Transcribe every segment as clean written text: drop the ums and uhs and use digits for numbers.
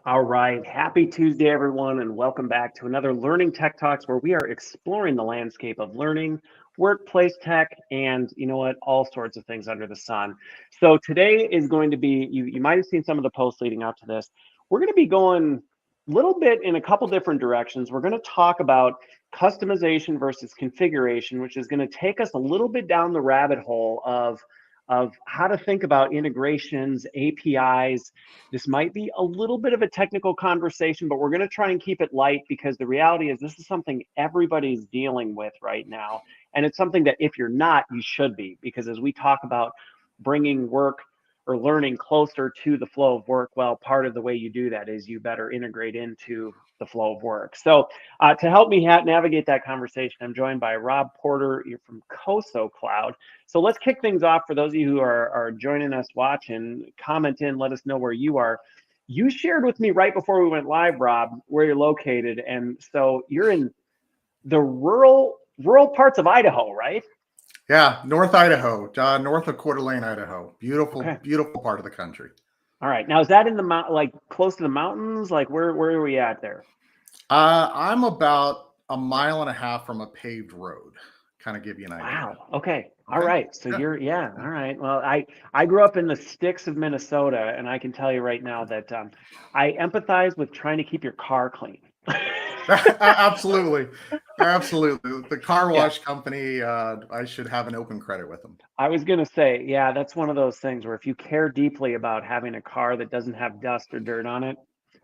All right. Happy Tuesday, everyone, and welcome back to another Learning Tech Talks where we are exploring the landscape of learning, workplace tech, and you know what, all sorts of things under the sun. So today is going to be, you might have seen some of the posts leading up to this. We're going to be going a little bit in a couple different directions. We're going to talk about customization versus configuration, which is going to take us a little bit down the rabbit hole of how to think about integrations, APIs. This might be a little bit of a technical conversation, but we're going to try and keep it light because the reality is this is something everybody's dealing with right now. And it's something that if you're not, you should be, because as we talk about bringing work or learning closer to the flow of work, well, part of the way you do that is you better integrate into the flow of work. So to help me navigate that conversation, I'm joined by Rob Porter. You're from CoSo Cloud. So let's kick things off. For those of you who are joining us watching, comment in, let us know where you are. You shared with me right before we went live, Rob, where you're located. And so you're in the rural parts of Idaho, right? Yeah, North Idaho, north of Coeur d'Alene, Idaho. Beautiful, okay. Beautiful part of the country. All right. Now, is that in the like close to the mountains? Like where are we at there? I'm about 1.5 miles from a paved road. Kind of give you an idea. Wow. Okay. All right. So you're, yeah. All right. Well, I grew up in the sticks of Minnesota, and I can tell you right now that I empathize with trying to keep your car clean. Absolutely. The car wash company, I should have an open credit with them. I was going to say, yeah, that's one of those things where if you care deeply about having a car that doesn't have dust or dirt on it,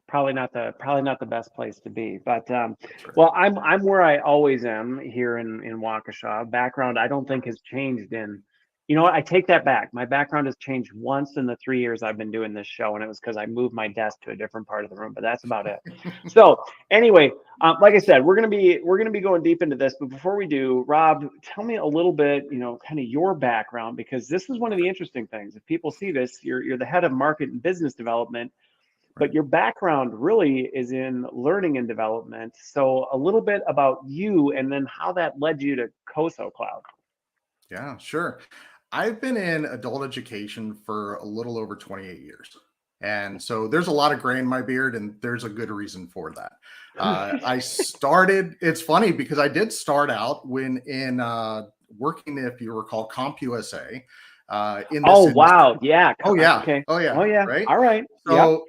probably not the best place to be. But well, I'm where I always am here in Waukesha. Background I don't think has changed in, you know what, I take that back. My background has changed once in the 3 years I've been doing this show, and it was because I moved my desk to a different part of the room, but that's about it. So anyway, like I said, we're gonna be going deep into this, but before we do, Rob, tell me a little bit, kind of your background, because this is one of the interesting things. If people see this, you're the head of market and business development, but your background really is in learning and development. So a little bit about you and then how that led you to CoSo Cloud. Yeah, sure. I've been in adult education for a little over 28 years. And so there's a lot of gray in my beard, and there's a good reason for that. I started, it's funny because I did start out when in working, if you recall, CompUSA. Wow. Yeah. Oh, yeah. Okay. Oh, yeah. Oh, yeah. Right. All right.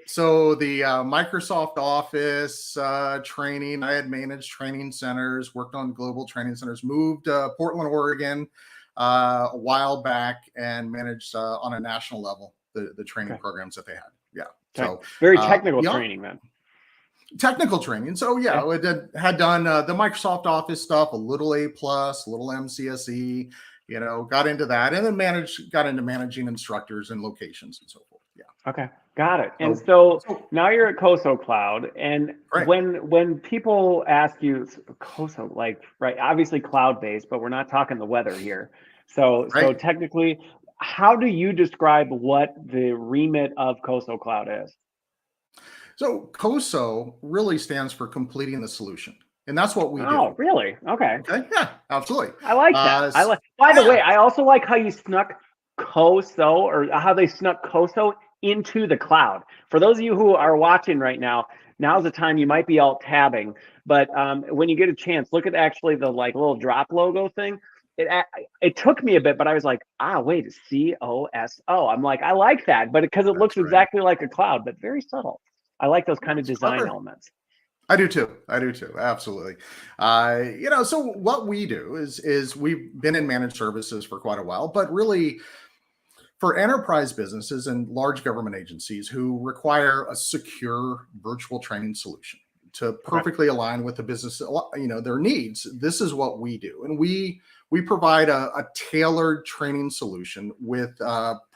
So the Microsoft Office training, I had managed training centers, worked on global training centers, moved to Portland, Oregon a while back, and managed on a national level the training programs that they had. Yeah. Okay. So very technical training then. Technical training. So yeah, I had done the Microsoft Office stuff, a little A+, a little MCSE. Got into that, and then got into managing instructors and locations and so forth. Yeah. Okay, got it. And so now you're at CoSo Cloud, and when people ask you CoSo, like, right, obviously cloud-based, but we're not talking the weather here. So technically, how do you describe what the remit of CoSo Cloud is? So CoSo really stands for completing the solution. And that's what we do. Oh, really? Okay. Yeah, absolutely. I like that. By the way, I also like how you snuck CoSo, or how they snuck CoSo into the cloud. For those of you who are watching right now, now's the time. You might be alt tabbing, but when you get a chance, look at actually the little drop logo thing. It took me a bit, but I was like, wait, CoSo. I'm like, I like that, but because it looks exactly like a cloud, but very subtle. I like those kind of design elements. I do too. Absolutely. So what we do is we've been in managed services for quite a while, but really for enterprise businesses and large government agencies who require a secure virtual training solution to perfectly align with the business, their needs. This is what we do. And we provide a tailored training solution with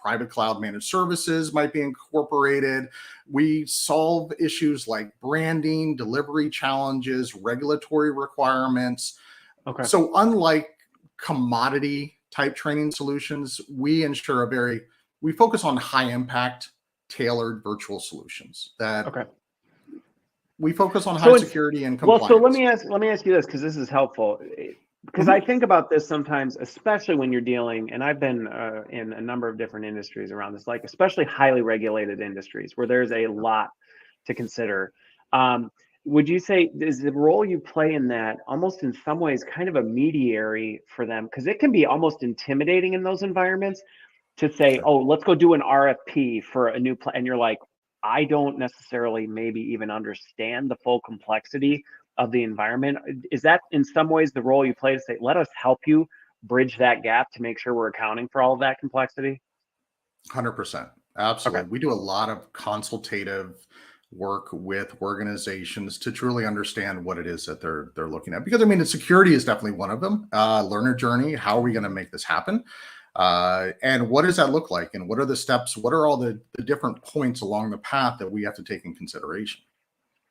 private cloud managed services might be incorporated. We solve issues like branding, delivery challenges, regulatory requirements. Okay. So unlike commodity type training solutions, we focus on high impact, tailored virtual solutions that we focus on high security and compliance. Well, so let me ask you this, because this is helpful. Because I think about this sometimes, especially when you're dealing, and I've been in a number of different industries around this, like especially highly regulated industries where there's a lot to consider. Would you say is the role you play in that almost in some ways kind of a mediary for them? Because it can be almost intimidating in those environments to say, Sure. oh, let's go do an RFP for a new plan. And you're like, I don't necessarily maybe even understand the full complexity of the environment. Is that in some ways the role you play to say, let us help you bridge that gap to make sure we're accounting for all of that complexity? 100%. Okay. Absolutely. We do a lot of consultative work with organizations to truly understand what it is that they're looking at. Because I mean, the security is definitely one of them. Learner journey. How are we going to make this happen? And what does that look like? And what are the steps? What are all the different points along the path that we have to take in consideration?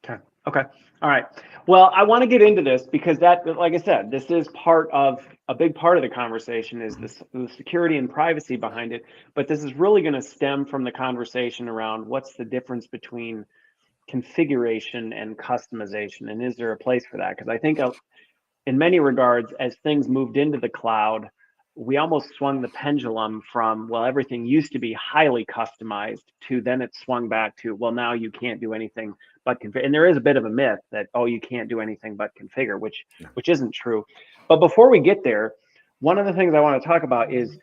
Okay. Okay. All right. Well, I want to get into this because that, like I said, this is part of a big part of the conversation is Mhm. this the security and privacy behind it. But this is really going to stem from the conversation around what's the difference between configuration and customization, and is there a place for that? Because I think in many regards, as things moved into the cloud, we almost swung the pendulum from, well, everything used to be highly customized to then it swung back to, well, now you can't do anything but configure. And there is a bit of a myth that, oh, you can't do anything but configure, Yeah. which isn't true. But before we get there, one of the things I want to talk about is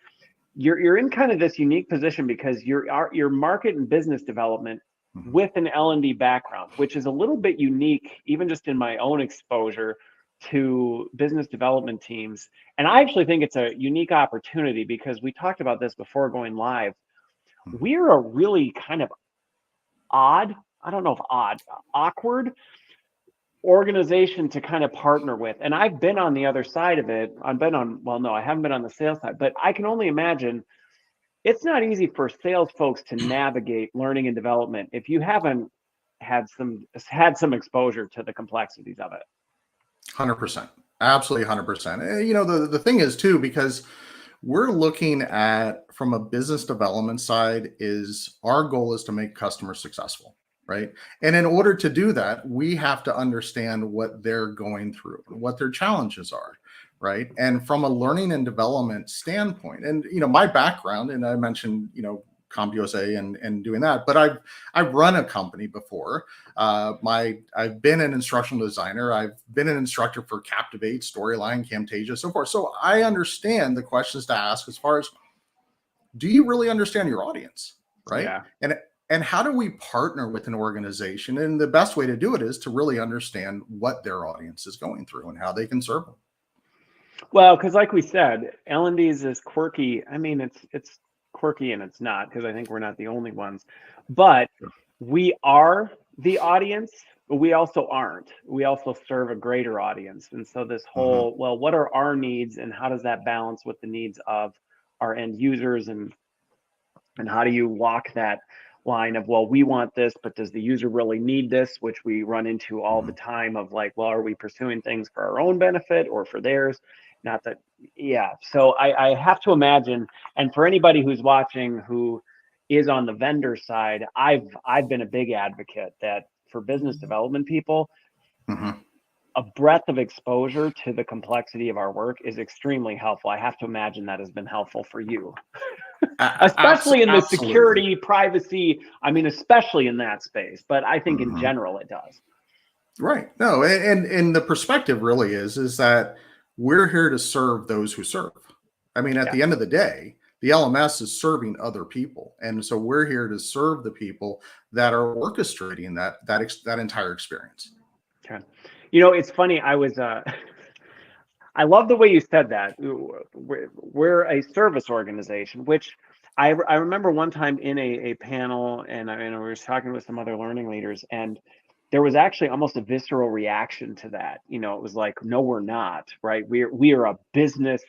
you're in kind of this unique position because your market and business development Mhm. with an L&D background, which is a little bit unique, even just in my own exposure to business development teams. And I actually think it's a unique opportunity because we talked about this before going live. Mhm. We're a really kind of odd, I don't know if odd, awkward organization to kind of partner with. And I've been on the other side of it. I've been on, well, no, I haven't been on the sales side, but I can only imagine it's not easy for sales folks to navigate learning and development if you haven't had some exposure to the complexities of it. 100%. Absolutely 100%. You know, the thing is too, because we're looking at from a business development side is our goal is to make customers successful, right? And in order to do that, we have to understand what they're going through and what their challenges are, right? And from a learning and development standpoint, and you know, my background, and I mentioned, you know, CompUSA and doing that, but I've run a company before. I've been an instructional designer. I've been an instructor for Captivate, Storyline, Camtasia, so forth. So I understand the questions to ask as far as, do you really understand your audience, right? Yeah. And how do we partner with an organization? And the best way to do it is to really understand what their audience is going through and how they can serve them. Well, because like we said, L&D is this quirky. I mean, it's quirky and it's not because I think we're not the only ones, but Sure. we are the audience, but we also aren't. We also serve a greater audience. And so this Mhm. whole, well, what are our needs and how does that balance with the needs of our end users and how do you walk that line of, well, we want this, but does the user really need this, which we run into all the Mhm. time of like, well, are we pursuing things for our own benefit or for theirs? Not that, yeah. So I have to imagine, and for anybody who's watching who is on the vendor side, I've been a big advocate that for business development people, Mhm. a breadth of exposure to the complexity of our work is extremely helpful. I have to imagine that has been helpful for you, especially in the Absolutely. security, privacy. I mean, especially in that space, but I think in Mhm. general it does. Right. No, and the perspective really is that we're here to serve those who serve. I mean, at Yeah. the end of the day, the LMS is serving other people, and so we're here to serve the people that are orchestrating that entire experience. Okay. It's funny. I was I love the way you said that. We're a service organization, which I remember one time in a panel, and we were talking with some other learning leaders, and there was actually almost a visceral reaction to that. It was like, no, we're not, right? We are a business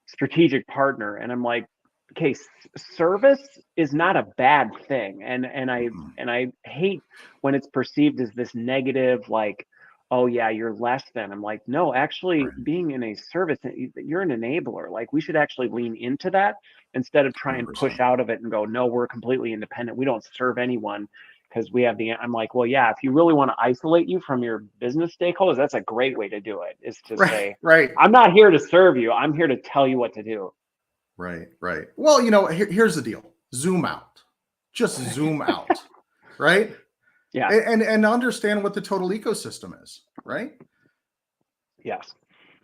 strategic partner, and I'm like, okay, service is not a bad thing, Mhm. and I hate when it's perceived as this negative, like, oh yeah, you're less than. I'm like, no, actually, Right. being in a service, you're an enabler. Like, we should actually lean into that instead of try and push 100%. out of it and go, no, we're completely independent. We don't serve anyone because we have the. I'm like, well, yeah, if you really want to isolate you from your business stakeholders, that's a great way to do it. Is to Right. say, Right. I'm not here to serve you. I'm here to tell you what to do. Right. Right. Well, you know, here's the deal. Zoom out. Just zoom out. Right. Yeah. and understand what the total ecosystem is, right? Yes.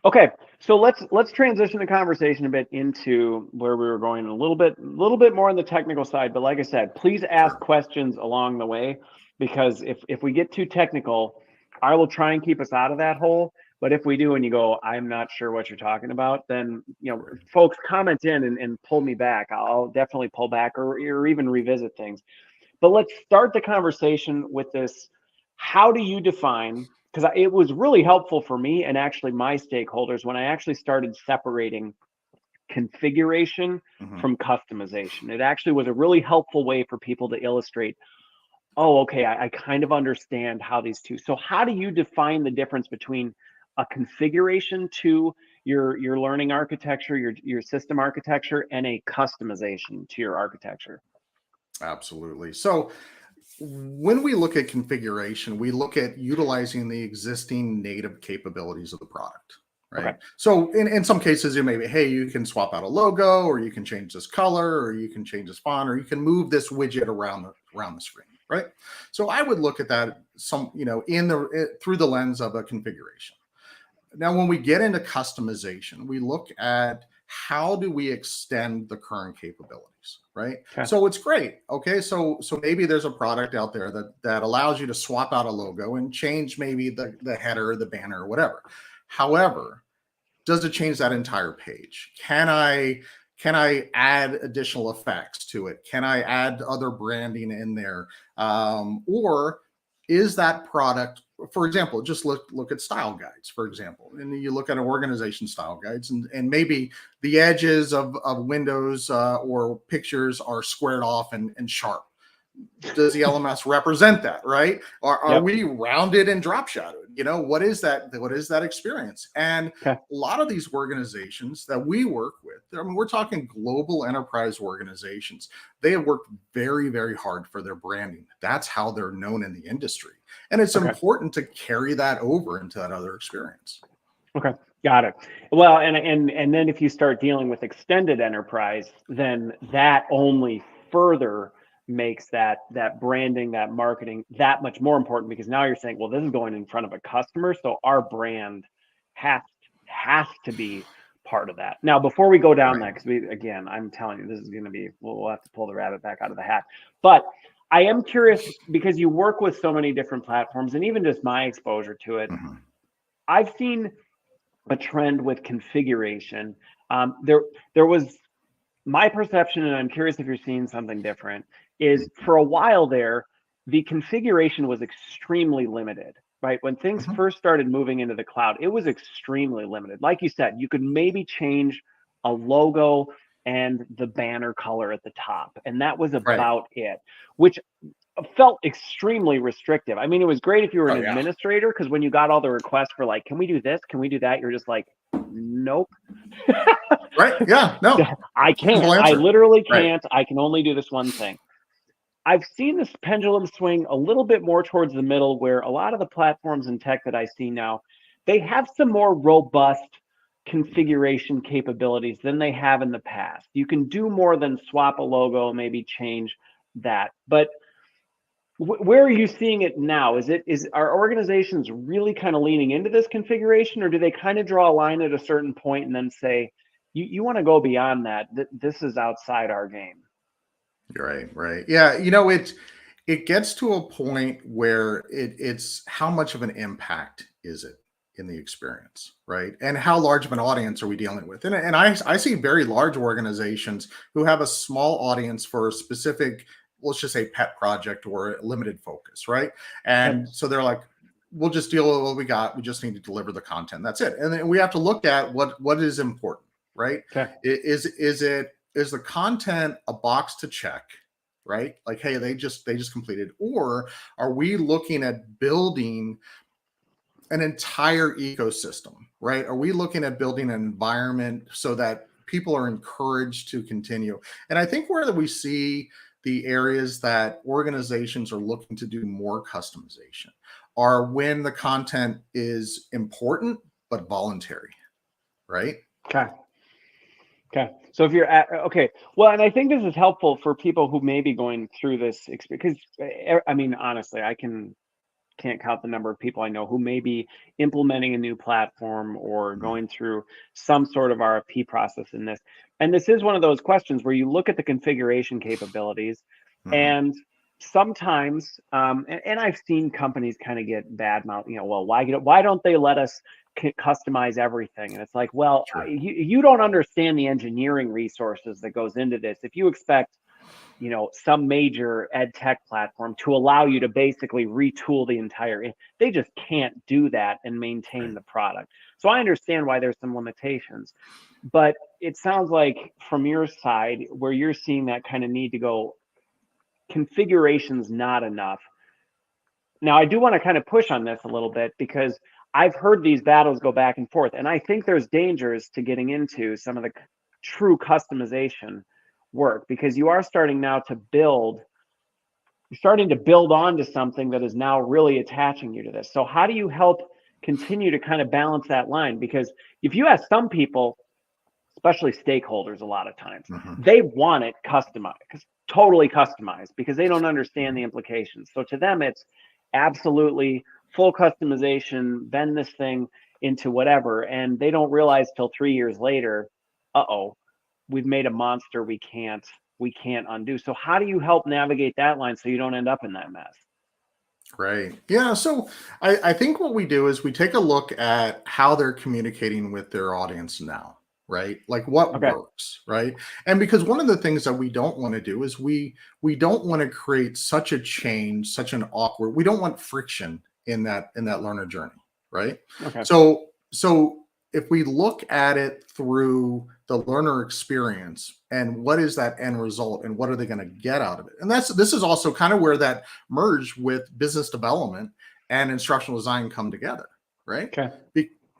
Okay, so let's transition the conversation a bit into where we were going a little bit more on the technical side. But like I said, please ask Sure. questions along the way, because if we get too technical, I will try and keep us out of that hole. But if we do and you go, I'm not sure what you're talking about, then Right. folks comment in and pull me back. I'll definitely pull back or even revisit things. But let's start the conversation with this. How do you define? Because it was really helpful for me and actually my stakeholders when I actually started separating configuration Mhm. from customization. It actually was a really helpful way for people to illustrate, oh, okay, I kind of understand how these two. So how do you define the difference between a configuration to your learning architecture, your system architecture, and a customization to your architecture? Absolutely. So when we look at configuration, we look at utilizing the existing native capabilities of the product, Okay. right? So in some cases, it may be, hey, you can swap out a logo, or you can change this color, or you can change this font, or you can move this widget around the screen, right? So I would look at that through the lens of a configuration. Now, when we get into customization, we look at how do we extend the current capabilities, right? Okay. So it's great. Okay, so maybe there's a product out there that allows you to swap out a logo and change maybe the header, the banner, or whatever. However, does it change that entire page? Can I add additional effects to it? Can I add other branding in there? Or is that product, for example, just look at style guides, for example, and you look at an organization style guides, and maybe the edges of windows or pictures are squared off and sharp. Does the LMS represent that, right? Are Yep. we rounded and drop shadowed? What is that? What is that experience? And Okay. a lot of these organizations that we work with, I mean, we're talking global enterprise organizations. They have worked very, very hard for their branding. That's how they're known in the industry. And it's Okay. important to carry that over into that other experience. Okay. Got it. Well, and then if you start dealing with extended enterprise, then that only further makes that branding, that marketing that much more important, because now you're saying, well, this is going in front of a customer, so our brand has has to be part of that. Now, before we go down Right. that, because again, I'm telling you, this is going to be, we'll have to pull the rabbit back out of the hat. But I am curious, because you work with so many different platforms, and even just my exposure to it, Mhm. I've seen a trend with configuration. There was my perception, and I'm curious if you're seeing something different, is for a while there, the configuration was extremely limited, right? When things Mhm. first started moving into the cloud, it was extremely limited. Like you said, you could maybe change a logo and the banner color at the top, and that was Right. about it, which felt extremely restrictive. I mean, it was great if you were an Oh yeah. administrator, because when you got all the requests for like, can we do this? Can we do that? You're just like, nope. Right. Yeah. No. I Simple can't. I answer. literally Right. can't. I can only do this one thing. I've seen this pendulum swing a little bit more towards the middle, where a lot of the platforms and tech that I see now, they have some more robust configuration capabilities than they have in the past. You can do more than swap a logo, maybe change that. But where are you seeing it now? Is our organizations really kind of leaning into this configuration, or do they kind of draw a line at a certain point and then say, you want to go beyond that? This is outside our game. Right, right. Yeah, it gets to a point where it's how much of an impact is it in the experience, right? And how large of an audience are we dealing with? And I see very large organizations who have a small audience for a specific, let's just say, pet project or limited focus, right? Yep. And so they're like, we'll just deal with what we got. We just need to deliver the content. That's it. And then we have to look at what is important, right? Okay. Is the content a box to check, right? Like, hey, they just completed, or are we looking at building an entire ecosystem, right? Are we looking at building an environment so that people are encouraged to continue? And I think where we see the areas that organizations are looking to do more customization are when the content is important but voluntary, right? Okay. Okay. So if you're at, okay, well, and I think this is helpful for people who may be going through this experience, because I mean, honestly, can't count the number of people I know who may be implementing a new platform or going through some sort of RFP process in this. And this is one of those questions where you look at the configuration capabilities, and sometimes, and I've seen companies kind of get bad mouth, well, why don't they let us customize everything? And it's like, well, Sure. you don't understand the engineering resources that goes into this. If you expect some major ed tech platform to allow you to basically retool the entire, they just can't do that and maintain the product. So I understand why there's some limitations, but it sounds like from your side where you're seeing that kind of need to go, configuration's not enough. Now I do want to kind of push on this a little bit, because I've heard these battles go back and forth, and I think there's dangers to getting into some of the true customization work, because you are starting now to build, you're starting to build onto something that is now really attaching you to this. So how do you help continue to kind of balance that line? Because if you ask some people, especially stakeholders, a lot of times they want it customized, totally customized, because they don't understand the implications. So to them, it's absolutely full customization, bend this thing into whatever, and they don't realize till 3 years later, we've made a monster we can't undo. So how do you help navigate that line so you don't end up in that mess? Right. Yeah. So I think what we do is we take a look at how they're communicating with their audience now, right? Like what works, right? And because one of the things that we don't want to do is we don't want to create such a change, such an awkward, we don't want friction in that learner journey, right? So if we look at it through the learner experience and what is that end result and what are they going to get out of it, and this is also kind of where that merge with business development and instructional design come together, right?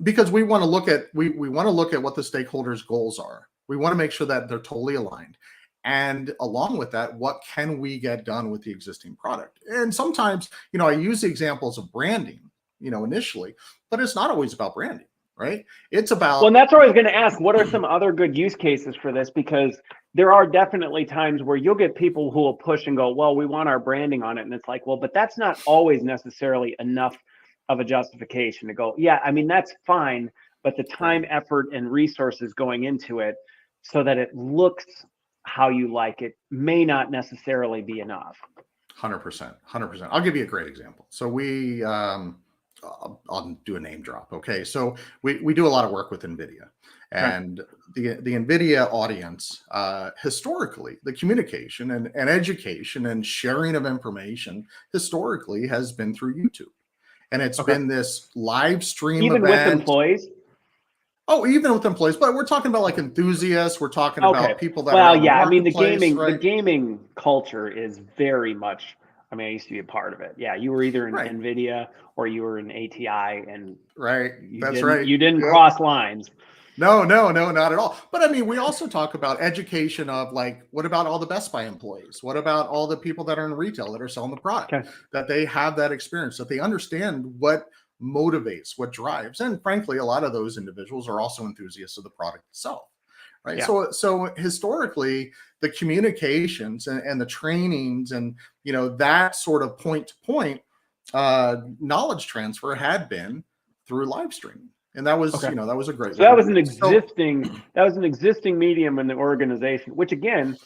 Because we want to look at we want to look at what the stakeholders' goals are. We want to make sure that they're totally aligned, and along with that, what can we get done with the existing product? And sometimes, I use the examples of branding, initially, but it's not always about branding. Right? It's about, well, and that's what I was going to ask. What are some other good use cases for this? Because there are definitely times where you'll get people who will push and go, well, we want our branding on it. And it's like, well, but that's not always necessarily enough of a justification to go, yeah, I mean, that's fine. But the time, effort, and resources going into it so that it looks how you like it may not necessarily be enough. 100%. I'll give you a great example. So I'll do a name drop. Okay. So we do a lot of work with NVIDIA, and the NVIDIA audience, historically, the communication and education and sharing of information historically has been through YouTube. And it's been this live stream even event. with employees. Oh, even with employees, but we're talking about like enthusiasts. We're talking about people that well, are yeah, I mean, the right? gaming culture is very much, I mean, I used to be a part of it. Yeah, you were either in NVIDIA or you were in ATI, and you didn't cross lines. No, not at all. But I mean, we also talk about education of like, what about all the Best Buy employees? What about all the people that are in retail that are selling the product? That they have that experience, that they understand what motivates, what drives. And frankly, a lot of those individuals are also enthusiasts of the product itself. Right. Yeah. So historically, the communications and the trainings and, that sort of point to point knowledge transfer had been through live streaming. And that was, that was a great. So that was an existing medium in the organization, which again,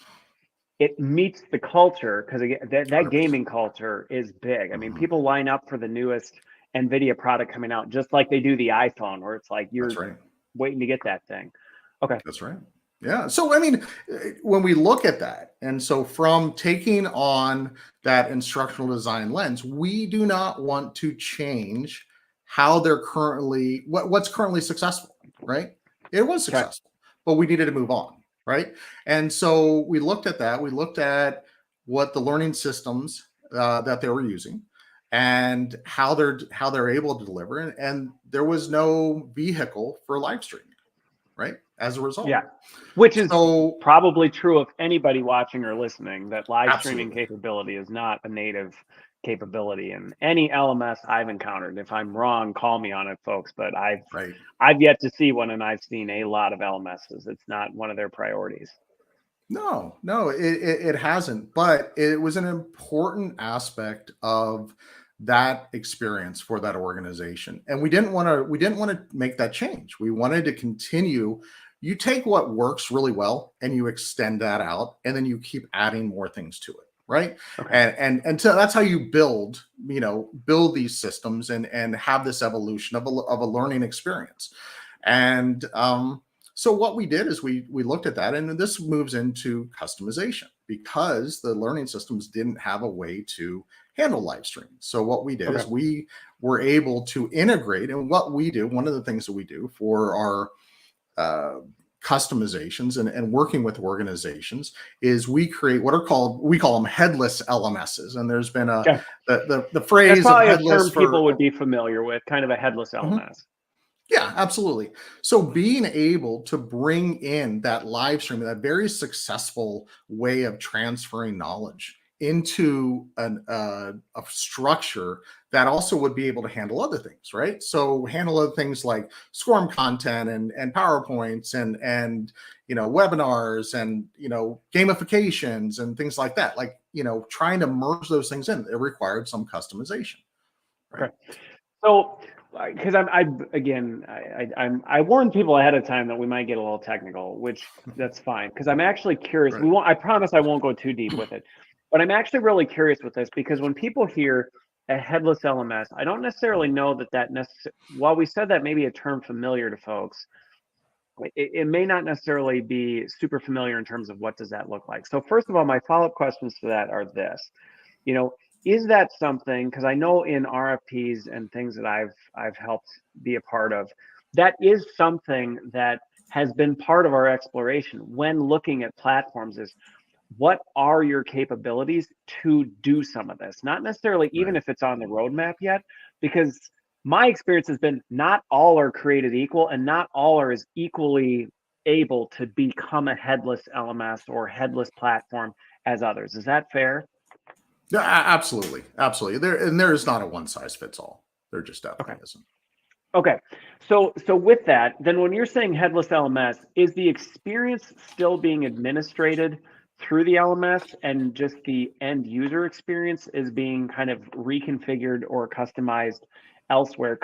it meets the culture, because that gaming culture is big. I mean, people line up for the newest NVIDIA product coming out, just like they do the iPhone, where it's like you're waiting to get that thing. Okay. That's right. Yeah. So, I mean, when we look at that, and so from taking on that instructional design lens, we do not want to change how they're currently, what's currently successful, right? It was successful, but we needed to move on, right? And so we looked at that. We looked at what the learning systems that they were using and how they're able to deliver. And there was no vehicle for live streaming, right? As a result. Yeah. Which is probably true of anybody watching or listening, that live streaming capability is not a native capability in any LMS I've encountered. If I'm wrong, call me on it, folks, but Right. I've yet to see one, and I've seen a lot of LMSs. It's not one of their priorities. No, it hasn't, but it was an important aspect of that experience for that organization. And we didn't want to make that change. We wanted to continue. You take what works really well and you extend that out, and then you keep adding more things to it. Right. Okay. And so that's how you build these systems and have this evolution of a learning experience. And so what we did is we looked at that, and this moves into customization because the learning systems didn't have a way to handle live streaming. So what we did is we were able to integrate, and what we do, one of the things that we do for our customizations and working with organizations is we create we call them headless LMSs. And there's been the phrase that's probably of a term headless people would be familiar with, kind of a headless LMS. Yeah, absolutely. So being able to bring in that live stream, that very successful way of transferring knowledge into a structure that also would be able to handle other things, right? So handle other things like SCORM content and PowerPoints and webinars and gamifications and things like that. Like trying to merge those things in, it required some customization. Right? Okay. So, because I warned people ahead of time that we might get a little technical, which that's fine. Because I'm actually curious. Right. I promise I won't go too deep with it, but I'm actually really curious with this because when people hear a headless LMS, I don't necessarily know that while we said that may be a term familiar to folks, it may not necessarily be super familiar in terms of what does that look like. So first of all, my follow-up questions to that are this: is that something, because I know in RFPs and things that I've helped be a part of, that is something that has been part of our exploration when looking at platforms, is what are your capabilities to do some of this? Not necessarily even if it's on the roadmap yet, because my experience has been not all are created equal, and not all are as equally able to become a headless LMS or headless platform as others. Is that fair? Yeah, absolutely. There is not a one size fits all. There just definitely isn't. Okay. So with that, then when you're saying headless LMS, is the experience still being administrated through the LMS, and just the end user experience is being kind of reconfigured or customized elsewhere,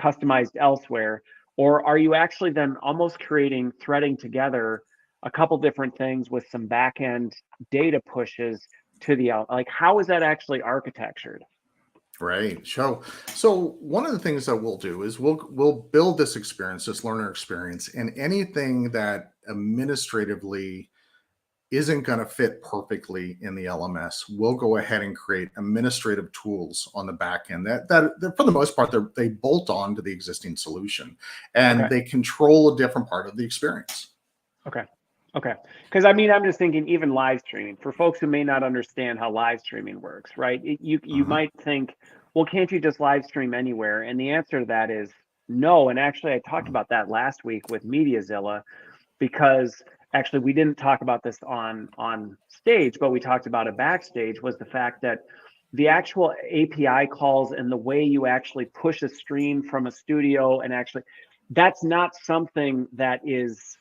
or are you actually then almost threading together a couple different things with some back end data pushes to like how is that actually architectured? Right. So one of the things that we'll do is we'll build this experience, this learner experience, and anything that administratively isn't going to fit perfectly in the LMS, we'll go ahead and create administrative tools on the back end that for the most part they bolt on to the existing solution, and they control a different part of the experience. Okay. Because I'm just thinking, even live streaming, for folks who may not understand how live streaming works, right? You might think, well, can't you just live stream anywhere? And the answer to that is no. And actually, I talked about that last week with MediaZilla, because actually we didn't talk about this on stage, but we talked about it backstage, was the fact that the actual API calls and the way you actually push a stream from a studio, and actually that's not something that is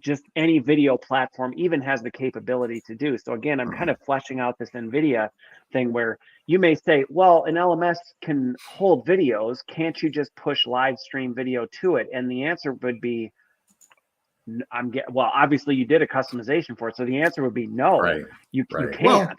just any video platform even has the capability to do. So again, I'm kind of fleshing out this NVIDIA thing where you may say, well, an LMS can hold videos. Can't you just push live stream video to it? And the answer would be, well, obviously you did a customization for it. So the answer would be no, you can't. Well,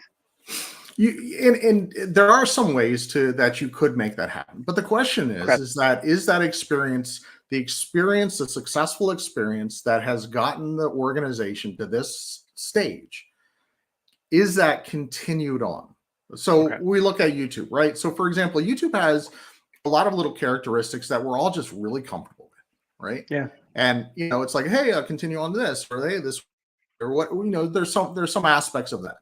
and there are some ways that you could make that happen. But the question is that experience, the successful experience that has gotten the organization to this stage, is that continued on? So we look at YouTube, right? So for example, YouTube has a lot of little characteristics that we're all just really comfortable with, right? Yeah. And it's like, hey, I'll continue on this, or hey, this, or what, there's some aspects of that,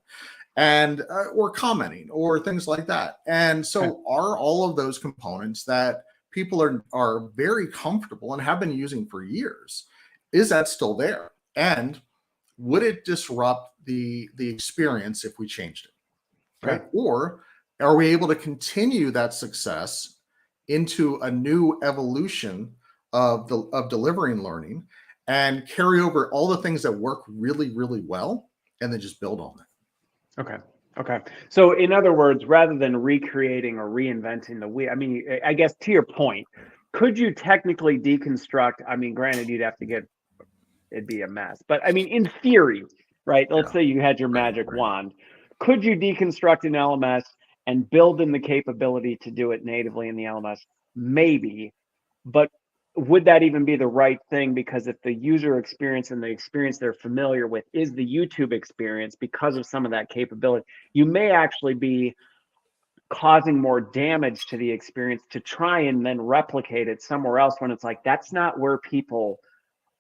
and or commenting or things like that. And so are all of those components that people are very comfortable and have been using for years, is that still there? And would it disrupt the experience if we changed it? Right. Or are we able to continue that success into a new evolution of delivering learning and carry over all the things that work really, really well and then just build on it? Okay. Okay. So in other words, rather than recreating or reinventing the wheel, I mean, I guess to your point, could you technically deconstruct? I mean, granted, it'd be a mess, but I mean, in theory, right? Let's Yeah. say you had your magic wand. Could you deconstruct an LMS and build in the capability to do it natively in the LMS? Maybe, but would that even be the right thing? Because if the user experience and the experience they're familiar with is the YouTube experience because of some of that capability, you may actually be causing more damage to the experience to try and then replicate it somewhere else when it's like, that's not where people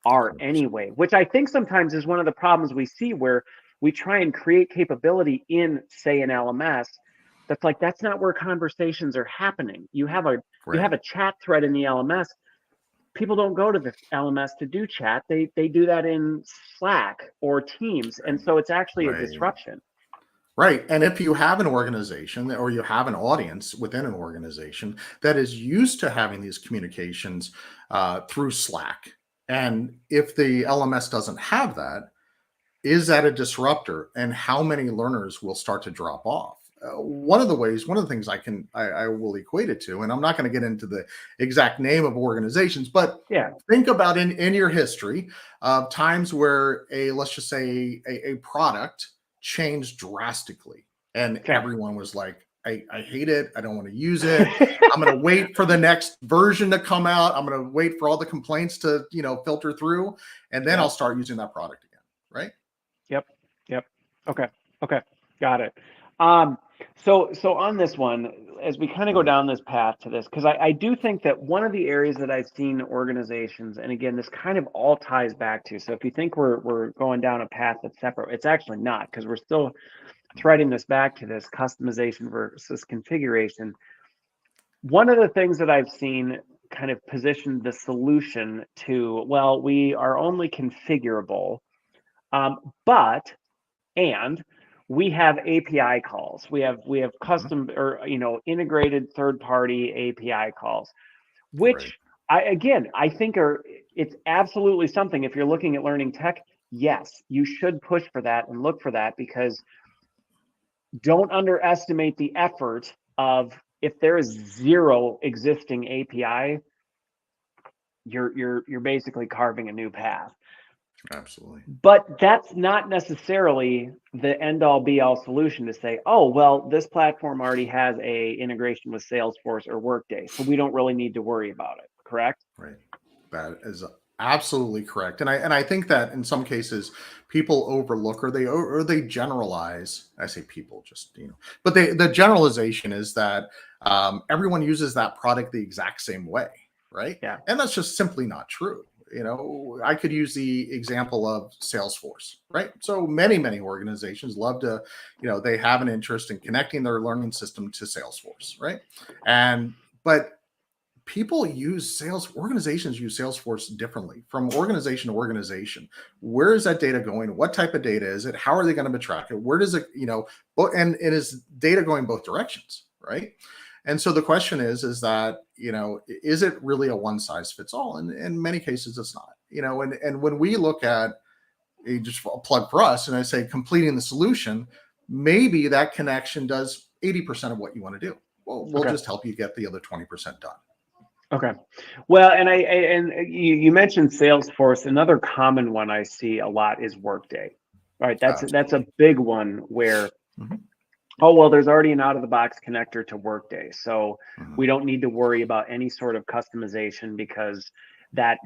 are anyway, which I think sometimes is one of the problems we see where we try and create capability in, say, an LMS. That's like, that's not where conversations are happening. You have a chat thread in the LMS. People don't go to the LMS to do chat. They do that in Slack or Teams. And so it's actually a disruption. Right. And if you have an organization or you have an audience within an organization that is used to having these communications through Slack, and if the LMS doesn't have that, is that a disruptor? And how many learners will start to drop off? One of the things I will equate it to, and I'm not going to get into the exact name of organizations, but think about in your history of times where let's just say a product changed drastically and everyone was like, I hate it. I don't want to use it. I'm going to wait for the next version to come out. I'm going to wait for all the complaints to, filter through, and then I'll start using that product again. Right. Yep. Okay. Got it. So on this one, as we kind of go down this path to this, because I do think that one of the areas that I've seen organizations, and again, this kind of all ties back to, so if you think we're going down a path that's separate, it's actually not, because we're still threading this back to this customization versus configuration. One of the things that I've seen kind of position the solution to, well, we are only configurable, and we have API calls. We have custom or integrated third-party API calls, which I think it's absolutely something. If you're looking at learning tech, yes, you should push for that and look for that, because don't underestimate the effort of, if there is zero existing API, you're basically carving a new path. Absolutely. But that's not necessarily the end-all be-all solution to say, oh, well, this platform already has a integration with Salesforce or Workday, so we don't really need to worry about it. Correct? Right. That is absolutely correct. And I think that in some cases people overlook or they generalize. I say people, just but the generalization is that everyone uses that product the exact same way, right? Yeah. And that's just simply not true. I could use the example of Salesforce, right? So many organizations love to, they have an interest in connecting their learning system to Salesforce, right? But organizations use Salesforce differently from organization to organization. Where is that data going? What type of data is it? How are they going to track it? Where does it, and it is data going both directions, right? And so the question is that, is it really a one size fits all? And in many cases it's not, and when we look at just a plug for us, and I say completing the solution, maybe that connection does 80% of what you want to do. Well, we'll just help you get the other 20% done. Okay. Well, and you mentioned Salesforce. Another common one I see a lot is Workday. All right. That's a big one where, oh, well, there's already an out-of-the-box connector to Workday, so we don't need to worry about any sort of customization because that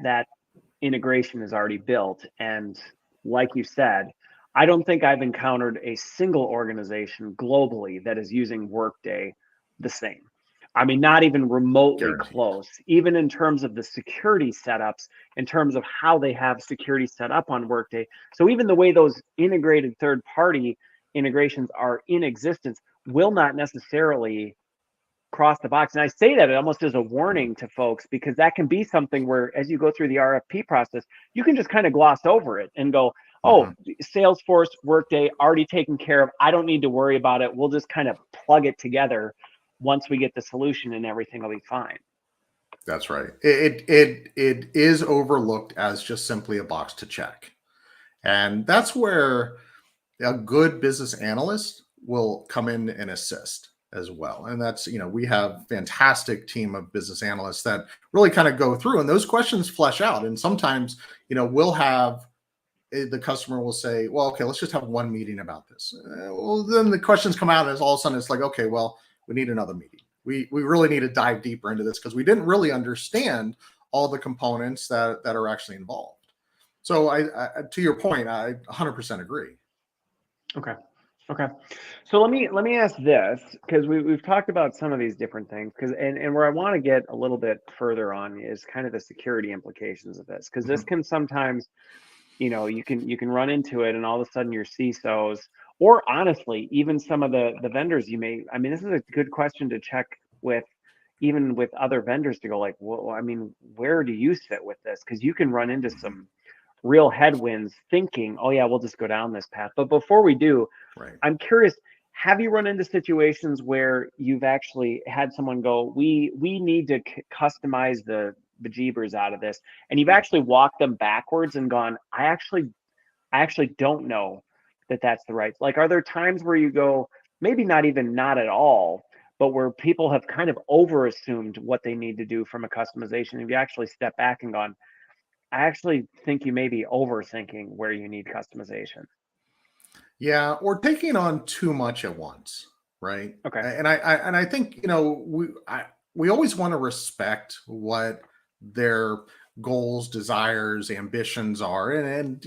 integration is already built. And like you said, I don't think I've encountered a single organization globally that is using Workday the same. I mean, not even remotely close, even in terms of the security setups, in terms of how they have security set up on Workday. So even the way those integrated third-party integrations are in existence will not necessarily cross the box. And I say that almost as a warning to folks, because that can be something where, as you go through the RFP process, you can just kind of gloss over it and go, oh, Salesforce, Workday already taken care of. I don't need to worry about it. We'll just kind of plug it together once we get the solution and everything will be fine. That's right. It is overlooked as just simply a box to check. And that's where a good business analyst will come in and assist as well. And that's, we have fantastic team of business analysts that really kind of go through and those questions flesh out. And sometimes, we'll have the customer will say, well, okay, let's just have one meeting about this. Well, then the questions come out and all of a sudden it's like, okay, well, we need another meeting. We really need to dive deeper into this because we didn't really understand all the components that are actually involved. So I to your point, I 100% agree. Okay. So let me ask this, because we've talked about some of these different things, and where I want to get a little bit further on is kind of the security implications of this, because this can sometimes, you can run into it and all of a sudden your CISOs, or honestly, even some of the vendors this is a good question to check with, even with other vendors, to go like, well, where do you sit with this? Because you can run into some real headwinds thinking, oh yeah, we'll just go down this path. But before we do, right, I'm curious, have you run into situations where you've actually had someone go, we need to customize the bejeebers out of this, and you've actually walked them backwards and gone, I actually don't know that that's the right, like, are there times where you go, maybe not at all, but where people have kind of over assumed what they need to do from a customization, and you actually step back and gone, I actually think you may be overthinking where you need customization. Yeah, or taking on too much at once, right? Okay. And I think we always want to respect what their goals, desires, ambitions are, and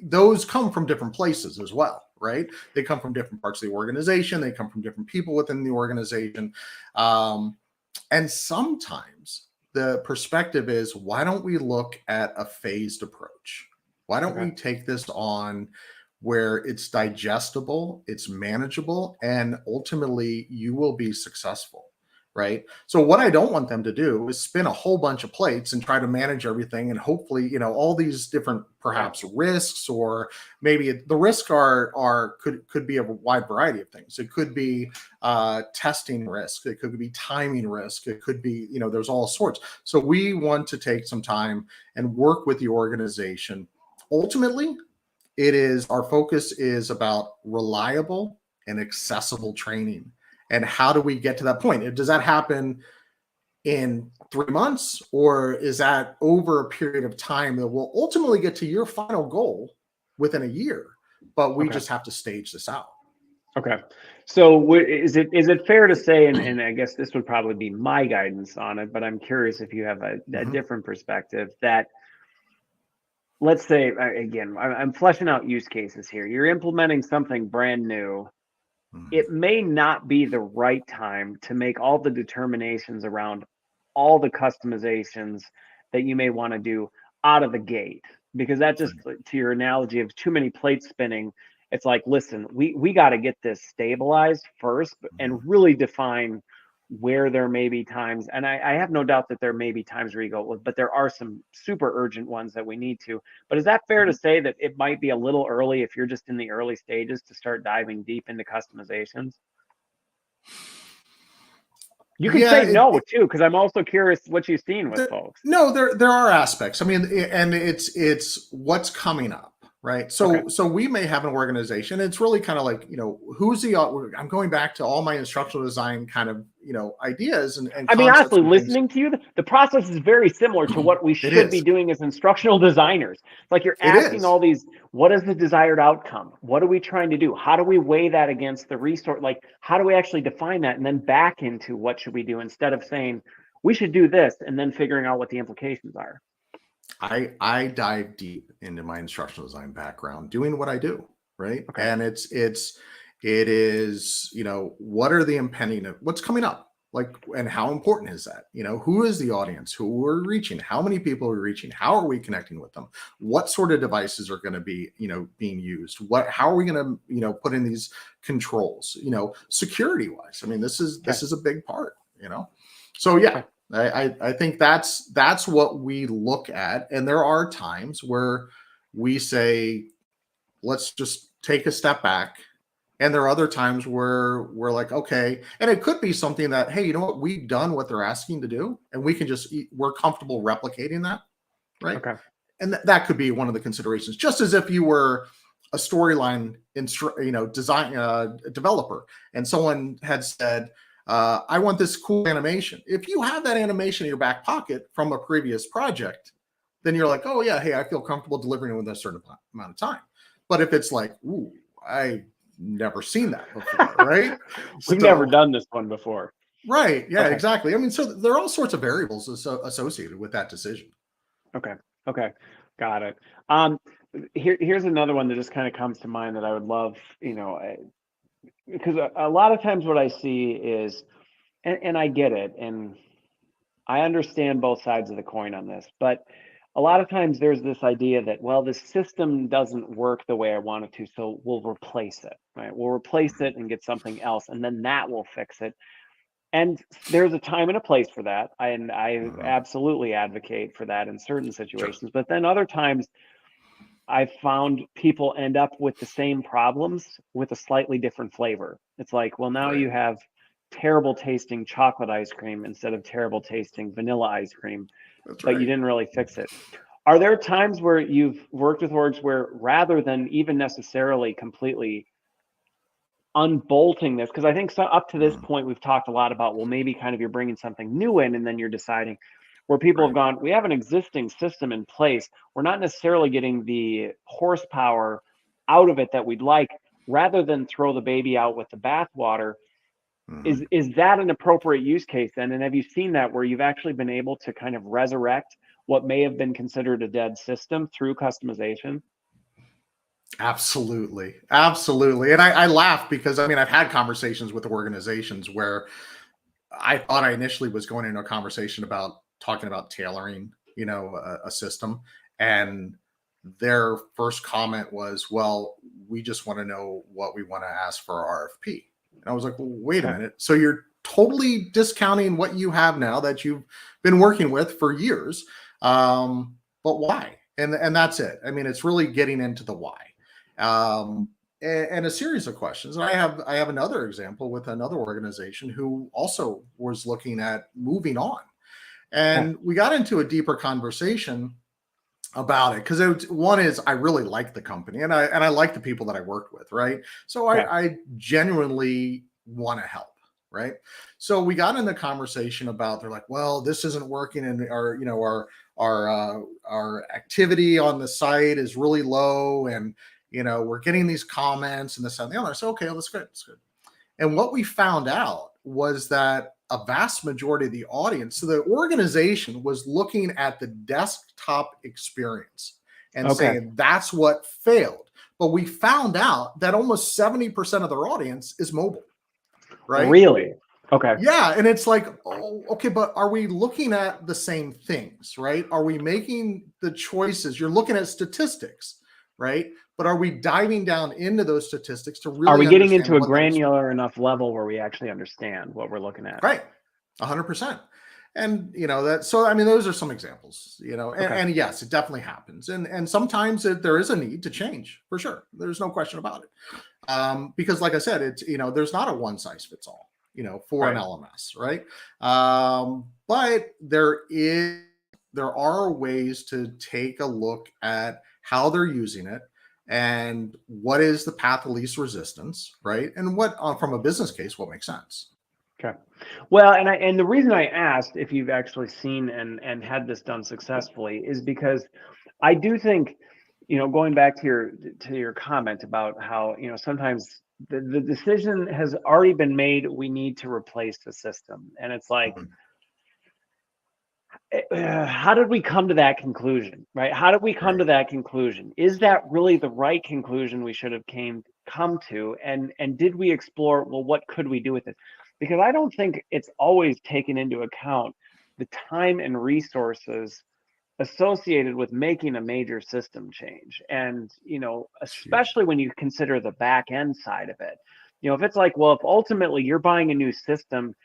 those come from different places as well, right? They come from different parts of the organization. They come from different people within the organization, and sometimes the perspective is, why don't we look at a phased approach? Why don't we take this on where it's digestible, it's manageable, and ultimately you will be successful, right? So what I don't want them to do is spin a whole bunch of plates and try to manage everything, and hopefully, all these different perhaps risks, or maybe the risk could be a wide variety of things. It could be testing risk, it could be timing risk, it could be, there's all sorts. So we want to take some time and work with the organization. Ultimately, our focus is about reliable and accessible training. And how do we get to that point? Does that happen in 3 months, or is that over a period of time that will ultimately get to your final goal within a year? But we just have to stage this out. Okay. So is it fair to say, and I guess this would probably be my guidance on it, but I'm curious if you have a different perspective, that let's say, again, I'm fleshing out use cases here. You're implementing something brand new. It may not be the right time to make all the determinations around all the customizations that you may want to do out of the gate, because that just, to your analogy of too many plates spinning, it's like, listen, we got to get this stabilized first and really define where there may be times, and I have no doubt that there may be times where you go, but there are some super urgent ones that we need to. But is that fair to say that it might be a little early, if you're just in the early stages, to start diving deep into customizations? You can say no too, because I'm also curious what you've seen with folks. No, there are aspects. I mean, and it's what's coming up, right? So we may have an organization. It's really kind of like, who's I'm going back to all my instructional design kind of, ideas and I mean, honestly, listening to you, the process is very similar to what we should be doing as instructional designers. It's like you're asking all these, what is the desired outcome? What are we trying to do? How do we weigh that against the resource? Like, how do we actually define that, and then back into what should we do, instead of saying we should do this and then figuring out what the implications are? I dive deep into my instructional design background doing what I do, right? And it is, what are the what's coming up? Like, and how important is that? Who is the audience? Who we're reaching? How many people are we reaching? How are we connecting with them? What sort of devices are going to be, being used? How are we going to, put in these controls? Security wise. I mean, this is a big part. So yeah, I think that's what we look at. And there are times where we say, let's just take a step back. And there are other times where we're like, okay, and it could be something that, hey, you know what, we've done what they're asking to do, and we can just, we're comfortable replicating that, right? Okay. And that could be one of the considerations, just as if you were a storyline design developer, and someone had said, I want this cool animation. If you have that animation in your back pocket from a previous project, then you're like, oh yeah, hey, I feel comfortable delivering it within a certain amount of time. But if it's like, ooh, I never seen that before, right? We've never done this one before. Right. Yeah, okay. Exactly. I mean, so there are all sorts of variables associated with that decision. Okay. Okay. Got it. Here's another one that just kind of comes to mind that I would love, because a lot of times what I see is, and I get it, and I understand both sides of the coin on this, but a lot of times there's this idea that, well, the system doesn't work the way I want it to, so we'll replace it, right? We'll replace it and get something else, and then that will fix it. And there's a time and a place for that. I absolutely advocate for that in certain situations. Sure. But then other times I've found people end up with the same problems with a slightly different flavor. It's like, well, now you have terrible tasting chocolate ice cream instead of terrible tasting vanilla ice cream. But you didn't really fix it. Are there times where you've worked with orgs where rather than even necessarily completely unbolting this, because I think up to this point we've talked a lot about, well, maybe kind of you're bringing something new in and then you're deciding, where people have gone, we have an existing system in place, we're not necessarily getting the horsepower out of it that we'd like, rather than throw the baby out with the bathwater. Is that an appropriate use case then? And have you seen that where you've actually been able to kind of resurrect what may have been considered a dead system through customization? Absolutely. Absolutely. And I laugh because, I mean, I've had conversations with organizations where I thought I initially was going into a conversation about talking about tailoring, a system. And their first comment was, well, we just want to know what we want to ask for our RFP. And I was like, well, wait a minute. So you're totally discounting what you have now that you've been working with for years. But why? And that's it. I mean, it's really getting into the why. And a series of questions. And I have another example with another organization who also was looking at moving on. And we got into a deeper conversation about it because one is I really like the company and I like the people that I worked with, right? So I genuinely want to help, right? So we got in the conversation about, they're like, well, this isn't working, and our activity on the site is really low, and we're getting these comments and this and the other. So okay, well, that's good, that's good. And what we found out was that a vast majority of the audience, so the organization was looking at the desktop experience and saying that's what failed. But we found out that almost 70% of their audience is mobile, right? Really? Okay. Yeah. And it's like, oh, okay, but are we looking at the same things, right? Are we making the choices? You're looking at statistics, right? But are we diving down into those statistics to really? Are we getting into a granular enough level where we actually understand what we're looking at? Right, 100%. And that. So I mean, those are some examples. And yes, it definitely happens. And sometimes there is a need to change for sure. There's no question about it. Because, like I said, it's there's not a one size fits all. For an LMS, right? But there are ways to take a look at how they're using it and what is the path of least resistance, right? And what, from a business case, what makes sense. Okay. Well, and the reason I asked if you've actually seen and had this done successfully is because I do think, going back to your comment about how, sometimes the decision has already been made, we need to replace the system. And it's like, how did we come to that conclusion, right? How did we come to that conclusion? Is that really the right conclusion we should have come to? And did we explore, well, what could we do with it? Because I don't think it's always taken into account the time and resources associated with making a major system change. And, especially when you consider the back end side of it, if it's like, well, if ultimately you're buying a new system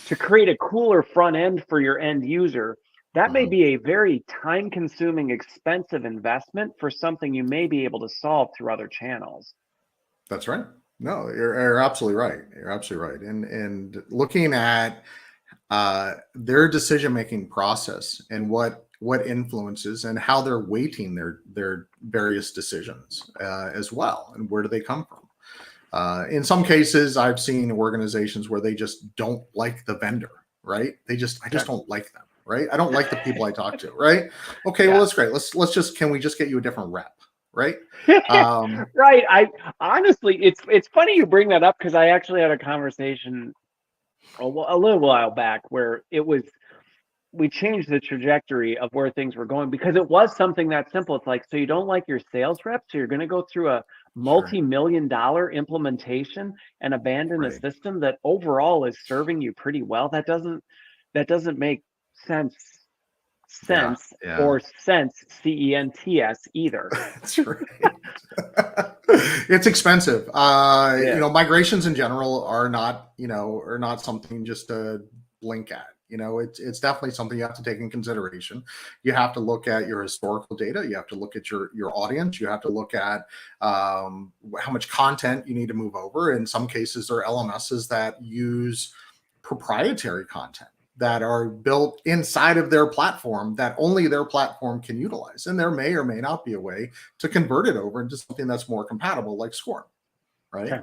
to create a cooler front end for your end user, that may be a very time-consuming, expensive investment for something you may be able to solve through other channels. That's right. No, you're absolutely right. You're absolutely right. And looking at their decision-making process and what influences and how they're weighting their various decisions as well, and where do they come from. In some cases, I've seen organizations where they just don't like the vendor, right? I just don't like them, right? I don't like the people I talk to, right? Okay, well, that's great. Can we just get you a different rep, right? Right. I honestly, it's funny you bring that up, because I actually had a conversation a little while back where we changed the trajectory of where things were going, because it was something that simple. It's like, so you don't like your sales rep, so you're going to go through a multi-million-dollar implementation and abandon a system that overall is serving you pretty well. That doesn't make sense or sense CENTS either. That's right. It's expensive. Migrations in general are not something just to blink at. It's definitely something you have to take in consideration. You have to look at your historical data. You have to look at your audience. You have to look at how much content you need to move over. In some cases, there are LMSs that use proprietary content that are built inside of their platform that only their platform can utilize. And there may or may not be a way to convert it over into something that's more compatible, like Scorn, right? Okay.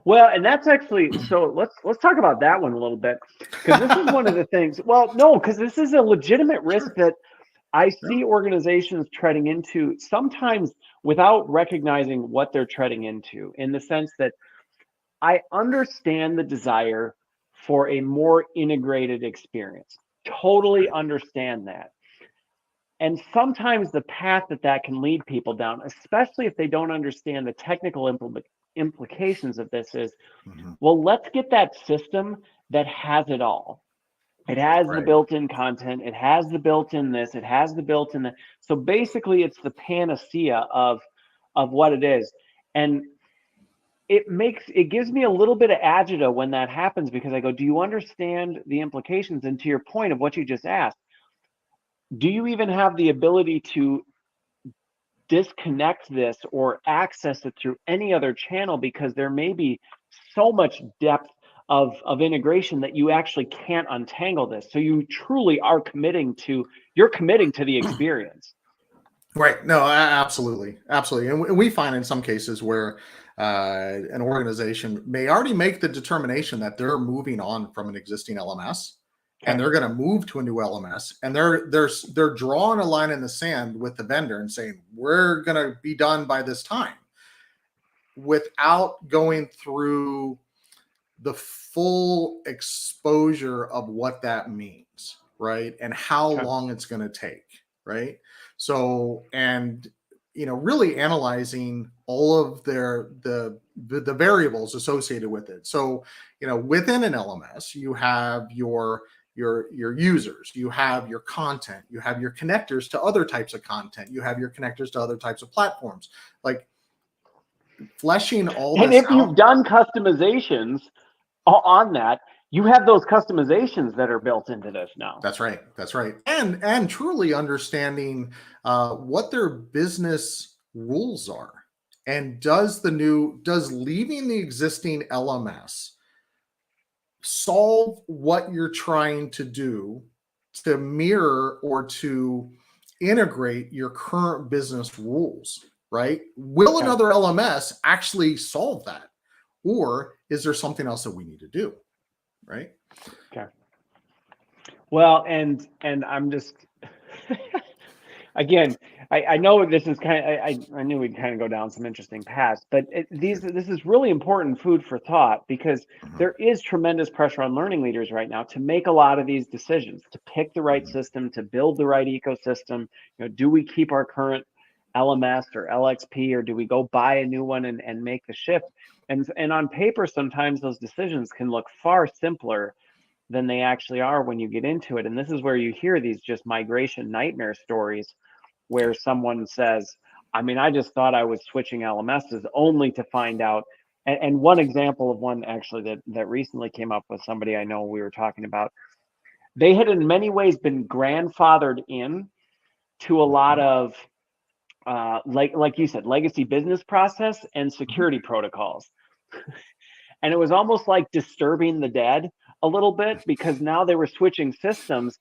Well, and that's actually, so let's talk about that one a little bit, because this is one of the things. Well, no, because this is a legitimate risk that I see organizations treading into, sometimes without recognizing what they're treading into, in the sense that I understand the desire for a more integrated experience. Totally understand that. And sometimes the path that can lead people down, especially if they don't understand the technical implications of this, is, well, let's get that system that has it all. It has the built-in content, it has the built-in this, it has the built-in that. So basically it's the panacea of what it is. And it gives me a little bit of agita when that happens, because I go, do you understand the implications? And to your point of what you just asked, do you even have the ability to disconnect this or access it through any other channel? Because there may be so much depth of integration that you actually can't untangle this. So you truly are committing to the experience. Right. No, absolutely. Absolutely. And we find in some cases where an organization may already make the determination that they're moving on from an existing LMS, and they're going to move to a new LMS, and they're drawing a line in the sand with the vendor and saying, we're going to be done by this time, without going through the full exposure of what that means, right? And how long it's going to take, right? So, and really analyzing all of the variables associated with it. So, within an LMS, you have your users, you have your content, you have your connectors to other types of content, you have your connectors to other types of platforms, like fleshing all this out. And if you've done customizations on that, you have those customizations that are built into this now. That's right. That's right. And truly understanding what their business rules are, and does leaving the existing LMS solve what you're trying to do to mirror or to integrate your current business rules, right? Will another LMS actually solve that? Or is there something else that we need to do, right? Okay. Well, and I'm just again, I know this is kind of, I knew we'd kind of go down some interesting paths, but this is really important food for thought, because there is tremendous pressure on learning leaders right now to make a lot of these decisions, to pick the right system, to build the right ecosystem. Do we keep our current LMS or LXP, or do we go buy a new one and make the shift? And on paper, sometimes those decisions can look far simpler than they actually are when you get into it. And this is where you hear these just migration nightmare stories, where someone says, I mean, I just thought I was switching LMSs, only to find out. And one example of one actually that recently came up with somebody I know, we were talking about, they had in many ways been grandfathered in to a lot of like you said, legacy business process and security protocols. And it was almost like disturbing the dead a little bit, because now they were switching systems,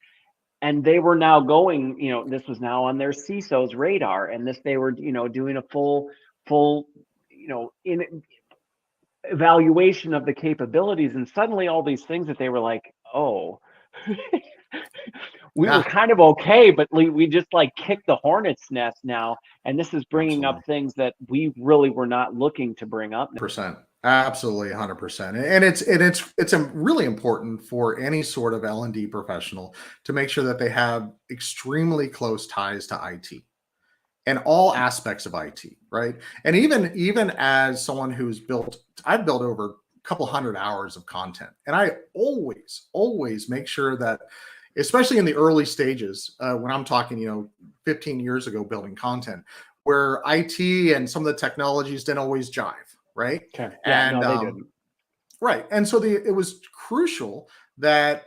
and they were now going, this was now on their CISO's radar, and this, they were, doing a full, in evaluation of the capabilities. And suddenly all these things that they were like, oh, we were kind of okay, but we just like kicked the hornet's nest now. And this is bringing up things that we really were not looking to bring up. Percent. Absolutely, 100%. And it's really important for any sort of L&D professional to make sure that they have extremely close ties to IT and all aspects of IT, right? And even as someone I've built over a couple hundred hours of content, and I always make sure that, especially in the early stages, when I'm talking, 15 years ago, building content, where IT and some of the technologies didn't always jive. Right. Okay. Yeah, and no, they didn't. Right. And so it was crucial that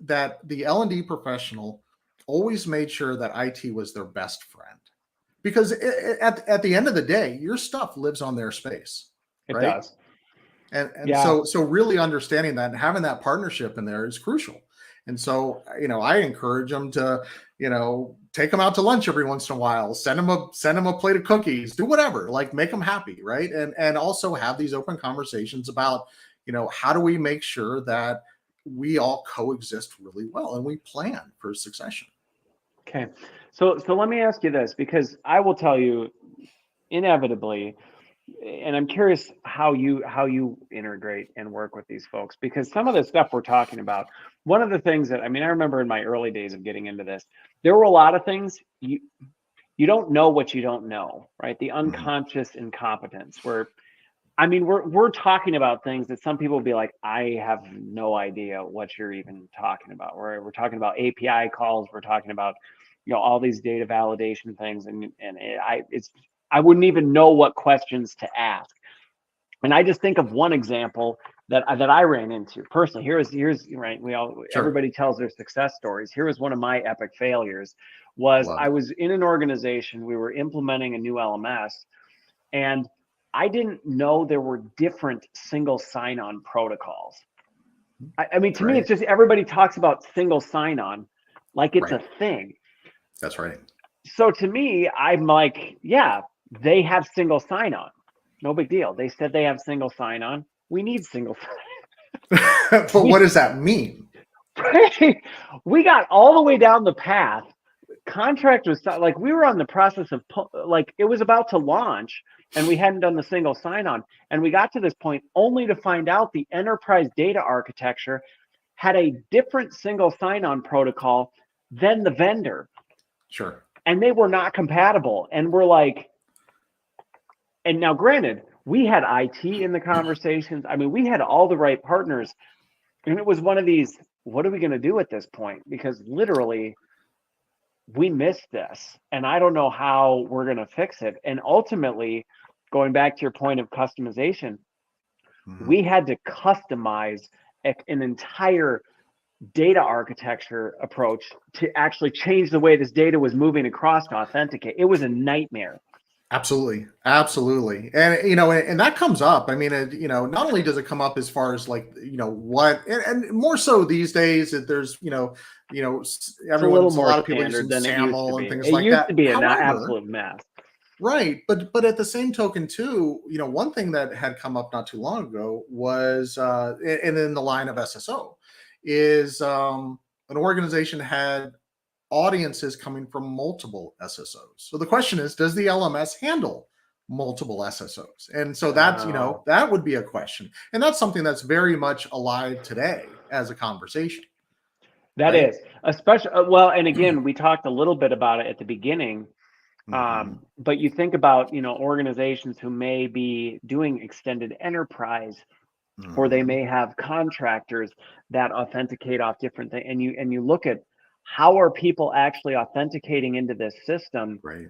the L&D professional always made sure that IT was their best friend, because at the end of the day, your stuff lives on their space. It right? does. And so really understanding that and having that partnership in there is crucial. And so, I encourage them to, take them out to lunch every once in a while, send them a plate of cookies, do whatever, like make them happy. Right. And also have these open conversations about, how do we make sure that we all coexist really well and we plan for succession. Okay. So let me ask you this, because I will tell you inevitably, and I'm curious how you integrate and work with these folks, because some of the stuff we're talking about, one of the things that, I remember in my early days of getting into this, there were a lot of things you don't know what you don't know, right? The unconscious incompetence, where, we're talking about things that some people will be like, I have no idea what you're even talking about. We're talking about API calls. We're talking about, all these data validation things. And I wouldn't even know what questions to ask. And I just think of one example that I ran into personally. Here's right. Everybody tells their success stories. Here was one of my epic failures. I was in an organization. We were implementing a new LMS, and I didn't know there were different single sign-on protocols. To me, it's just everybody talks about single sign-on like it's a thing. That's right. So to me, I'm like, yeah, they have single sign-on. No big deal. They said they have single sign-on. We need single sign-on. But what does that mean? We got all the way down the path. Contract was like, we were on the process of, like, it was about to launch, and we hadn't done the single sign-on. And we got to this point only to find out the enterprise data architecture had a different single sign-on protocol than the vendor. Sure. And they were not compatible. And we're like, and now granted, we had IT in the conversations. We had all the right partners. And it was one of these, what are we going to do at this point? Because literally, we missed this. And I don't know how we're going to fix it. And ultimately, going back to your point of customization, we had to customize an entire data architecture approach to actually change the way this data was moving across to authenticate. It was a nightmare. Absolutely. And, and that comes up. Not only does it come up as far as like, what, and more so these days that there's, everyone's a lot of people using SAML and things like that. It used to be an absolute mess. Right. But at the same token too, one thing that had come up not too long ago was, and in the line of SSO is, an organization had audiences coming from multiple SSOs. So the question is, does the LMS handle multiple SSOs? And so that's, that would be a question. And that's something that's very much alive today as a conversation. That is, especially, well, and again, we talked a little bit about it at the beginning, but you think about, organizations who may be doing extended enterprise, or they may have contractors that authenticate off different things. And you look at, how are people actually authenticating into this system? Right.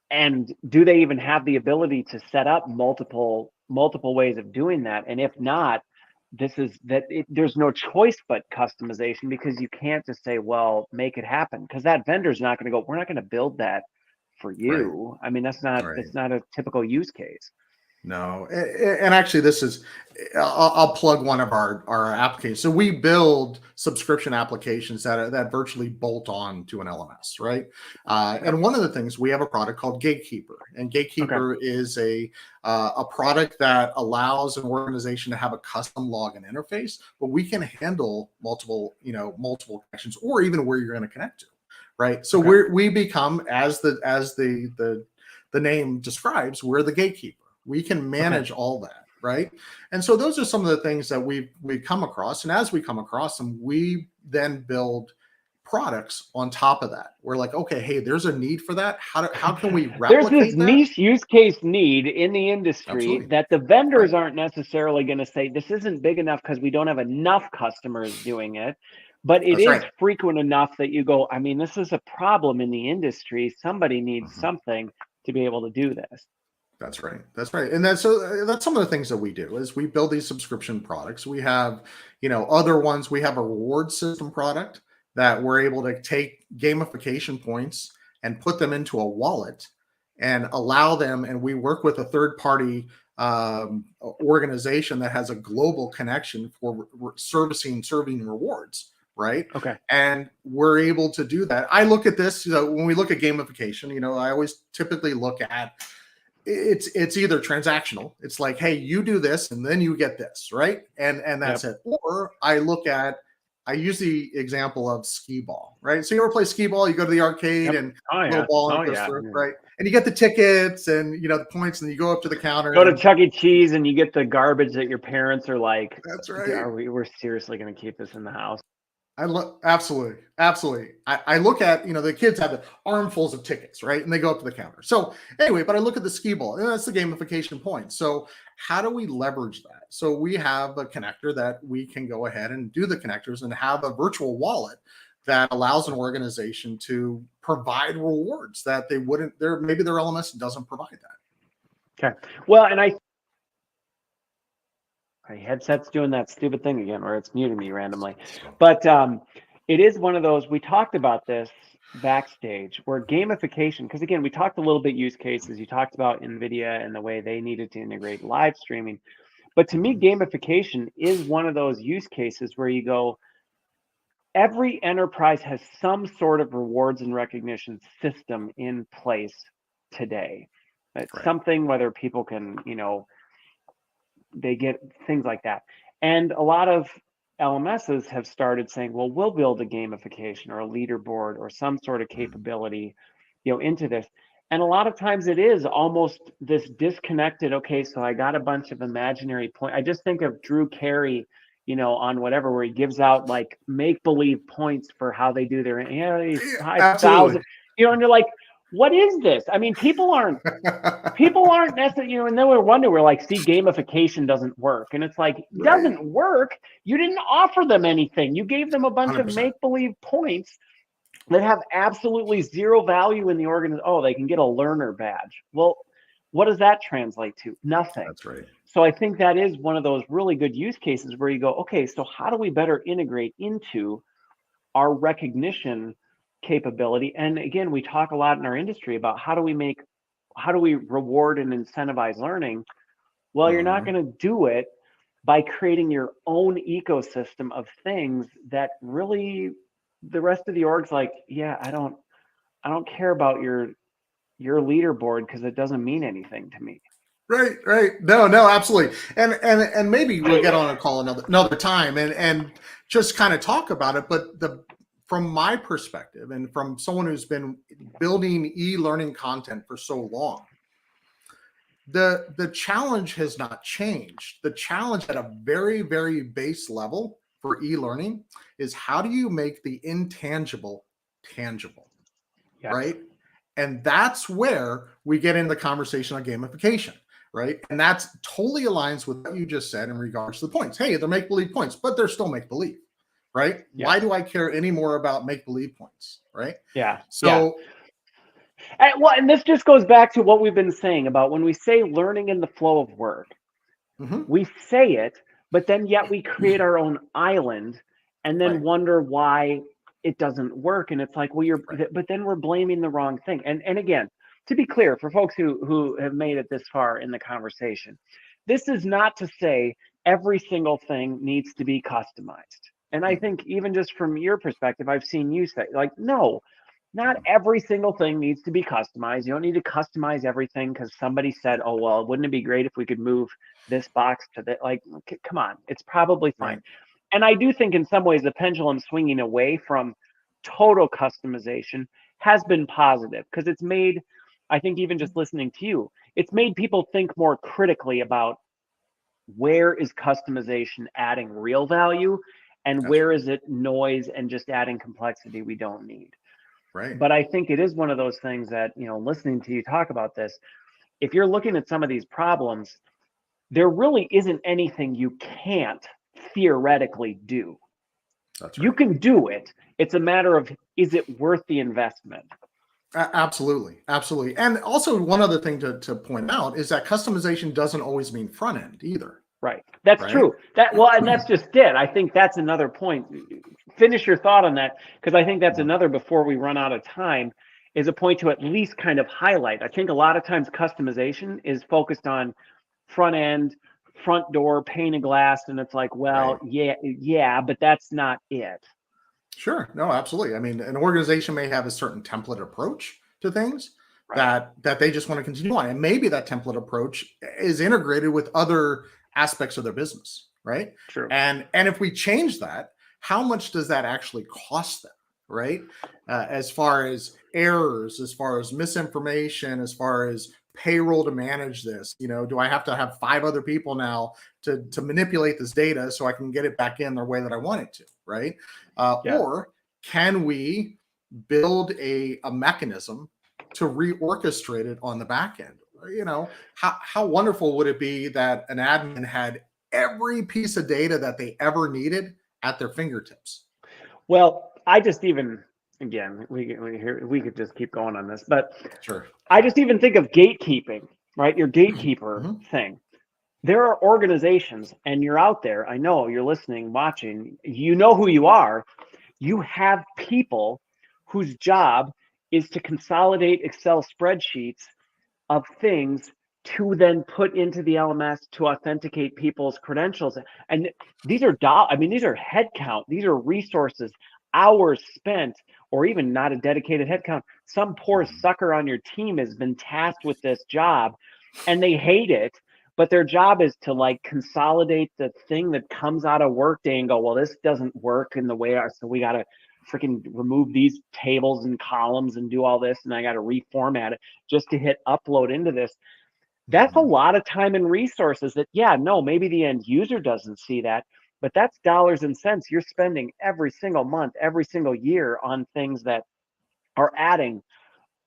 And do they even have the ability to set up multiple ways of doing that? And if not, there's no choice but customization, because you can't just say, well, make it happen, because that vendor's not going to go, we're not going to build that for Right. you. I mean, that's Right. not a typical use case. No, and actually, this is I'll plug one of our applications. So we build subscription applications that virtually bolt on to an LMS, right? And one of the things, we have a product called Gatekeeper, and Gatekeeper is a product that allows an organization to have a custom login interface, but we can handle multiple connections, or even where you're going to connect to, right? So we become, as the name describes, we're the gatekeeper. We can manage all that, right? And so those are some of the things that we come across. And as we come across them, we then build products on top of that. We're like, okay, hey, there's a need for that. How can we replicate There's this that? niche use case need in the industry Absolutely. that the vendors aren't necessarily going to say, this isn't big enough because we don't have enough customers doing it. But it is frequent enough that you go, I mean, this is a problem in the industry. Somebody needs something to be able to do this. That's right. That's right. And that's some of the things that we do is we build these subscription products. We have, other ones. We have a reward system product that we're able to take gamification points and put them into a wallet and allow them. And we work with a third party organization that has a global connection for serving rewards. Right. Okay. And we're able to do that. I look at this, when we look at gamification, I always typically look at, it's either transactional. It's like, hey, you do this and then you get this, right? And that's it. Or I use the example of skee ball, right? So you ever play skee ball? You go to the arcade and little ball and goes through, right? And you get the tickets and the points, and you go up to the counter. Go to Chuck E. Cheese and you get the garbage that your parents are like, that's right. We're seriously going to keep this in the house? Absolutely. I look at, the kids have the armfuls of tickets, right? And they go up to the counter. So anyway, but I look at the skee ball, and that's the gamification point. So how do we leverage that? So we have a connector that we can go ahead and do the connectors and have a virtual wallet that allows an organization to provide rewards that they wouldn't, maybe their LMS doesn't provide that. Okay. Well, and my headset's doing that stupid thing again where it's muting me randomly. But it is one of those, we talked about this backstage, where gamification, because again, we talked a little bit use cases. You talked about NVIDIA and the way they needed to integrate live streaming. But to me, gamification is one of those use cases where you go, every enterprise has some sort of rewards and recognition system in place today. It's something, whether people can, they get things like that. And a lot of LMSs have started saying, well, we'll build a gamification or a leaderboard or some sort of capability, into this. And a lot of times it is almost this disconnected, okay, so I got a bunch of imaginary points. I just think of Drew Carey, on whatever, where he gives out like make-believe points for how they do their 5,000, and you're like, what is this? I mean, people aren't necessarily, and then we're wondering, we're like, see, gamification doesn't work. And it's like, it doesn't work. You didn't offer them anything. You gave them a bunch 100%. Of make-believe points that have absolutely zero value in the organization. Oh, they can get a learner badge. Well, what does that translate to? Nothing. That's right. So I think that is one of those really good use cases where you go, okay, so how do we better integrate into our recognition capability? And again, we talk a lot in our industry about how do we reward and incentivize learning? Well, you're not going to do it by creating your own ecosystem of things that really the rest of the org's like, yeah, I don't care about your leaderboard because it doesn't mean anything to me. Right. No, absolutely. And maybe we'll get on a call another time and just kind of talk about it. But from my perspective and from someone who's been building e-learning content for so long, the challenge has not changed. The challenge at a very, very base level for e-learning is, how do you make the intangible tangible, right? And that's where we get into the conversation on gamification, right? And that's totally aligns with what you just said in regards to the points. Hey, they're make-believe points, but they're still make-believe, right? Yeah. Why do I care any more about make-believe points, right? Yeah. So... And this just goes back to what we've been saying about when we say learning in the flow of work. We say it, but then yet we create our own island and then Right. wonder why it doesn't work. And it's like, well, Right. but then we're blaming the wrong thing. And again, to be clear, for folks who have made it this far in the conversation, this is not to say every single thing needs to be customized. And I Mhm. think even just from your perspective, I've seen you say, like, no, not Mhm. every single thing needs to be customized. You don't need to customize everything because somebody said, oh, well, wouldn't it be great if we could move this box to that? Like, come on, it's probably fine. Right. And I do think in some ways the pendulum swinging away from total customization has been positive because it's made, I think even just listening to you, it's made people think more critically about where is customization adding real value and That's where right. is it noise and just adding complexity we don't need. Right. But I think it is one of those things that, listening to you talk about this, if you're looking at some of these problems, there really isn't anything you can't theoretically do. That's You right. can do it. It's a matter of, is it worth the investment? Absolutely. Absolutely. And also, one other thing to point out is that customization doesn't always mean front end either. Right. That's Right. true. And that's just it. I think that's another point. Finish your thought on that, because I think that's Mhm. another, before we run out of time, is a point to at least kind of highlight. I think a lot of times customization is focused on front end, front door, pane of glass, and it's like, well, Right. yeah, but that's not it. Sure. No, absolutely. I mean, an organization may have a certain template approach to things Right. that they just want to continue on. And maybe that template approach is integrated with other aspects of their business, right? True. And if we change that, how much does that actually cost them, right? As far as errors, as far as misinformation, as far as payroll to manage this, do I have to have 5 other people now to manipulate this data so I can get it back in the way that I want it to, right? Yeah. Or can we build a mechanism to reorchestrate it on the back end? How wonderful would it be that an admin had every piece of data that they ever needed at their fingertips? Well, I just even, again, we could just keep going on this, but Sure. I just even think of gatekeeping, right? Your gatekeeper Mhm. thing. There are organizations, and you're out there. I know you're listening, watching. You know who you are. You have people whose job is to consolidate Excel spreadsheets of things to then put into the LMS to authenticate people's credentials. And these are these are headcount, these are resources, hours spent, or even not a dedicated headcount. Some poor Mhm. sucker on your team has been tasked with this job and they hate it, but their job is to like consolidate the thing that comes out of Workday and go, well, this doesn't work in the way so we got to freaking remove these tables and columns and do all this, and I got to reformat it just to hit upload into this. That's a Mhm. lot of time and resources that, yeah, no, maybe the end user doesn't see that, but that's dollars and cents you're spending every single month, every single year on things that are adding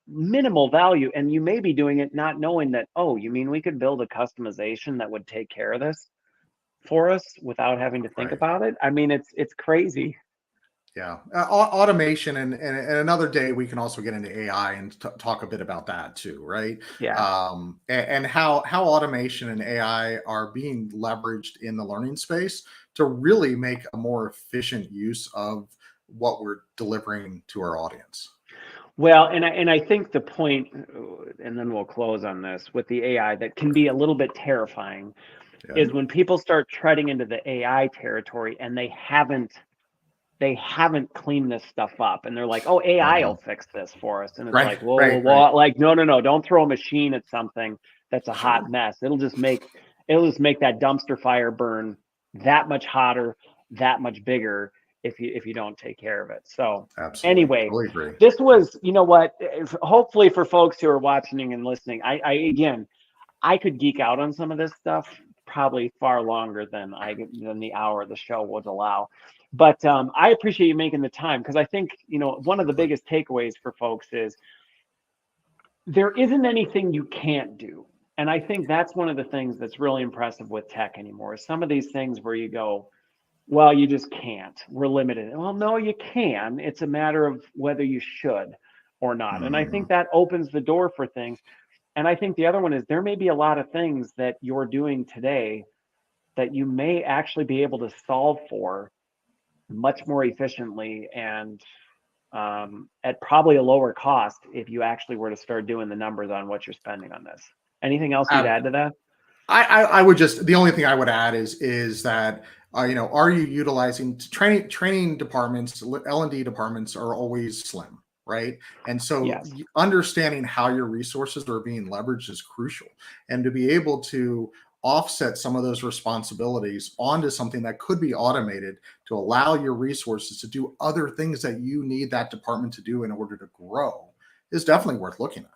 minimal value. And you may be doing it not knowing that, oh, you mean we could build a customization that would take care of this for us without having to think Right. about it? I mean, it's crazy. Yeah, automation, and another day we can also get into AI and talk a bit about that too, right? Yeah. And how automation and AI are being leveraged in the learning space to really make a more efficient use of what we're delivering to our audience. Well, and I think the point, and then we'll close on this with the AI, that can be a little bit terrifying Yeah. is when people start treading into the AI territory and they haven't cleaned this stuff up, and they're like, oh, AI will Mhm. fix this for us, and it's Right, like, whoa, whoa, right, right. whoa, like, no, don't throw a machine at something that's a hot Sure. mess. It'll just make that dumpster fire burn that much hotter, that much bigger if you don't take care of it. So Absolutely. anyway, Totally agree. this Yeah. was, hopefully for folks who are watching and listening, I again, I could geek out on some of this stuff probably far longer than the hour the show would allow. But I appreciate you making the time, because I think, one of My the pleasure. biggest takeaways for folks is there isn't anything you can't do. And I think that's one of the things that's really impressive with tech anymore, is some of these things where you go, well, you just can't. We're limited. Well, no, you can. It's a matter of whether you should or not. And I think Mhm. that opens the door for things. And I think the other one is there may be a lot of things that you're doing today that you may actually be able to solve for much more efficiently and at probably a lower cost if you actually were to start doing the numbers on what you're spending on this. Anything else you'd add to that? I would just, the only thing I would add is that are you utilizing training departments? L&D departments are always slim, right? And so Yes. understanding how your resources are being leveraged is crucial, and to be able to offset some of those responsibilities onto something that could be automated to allow your resources to do other things that you need that department to do in order to grow is definitely worth looking at.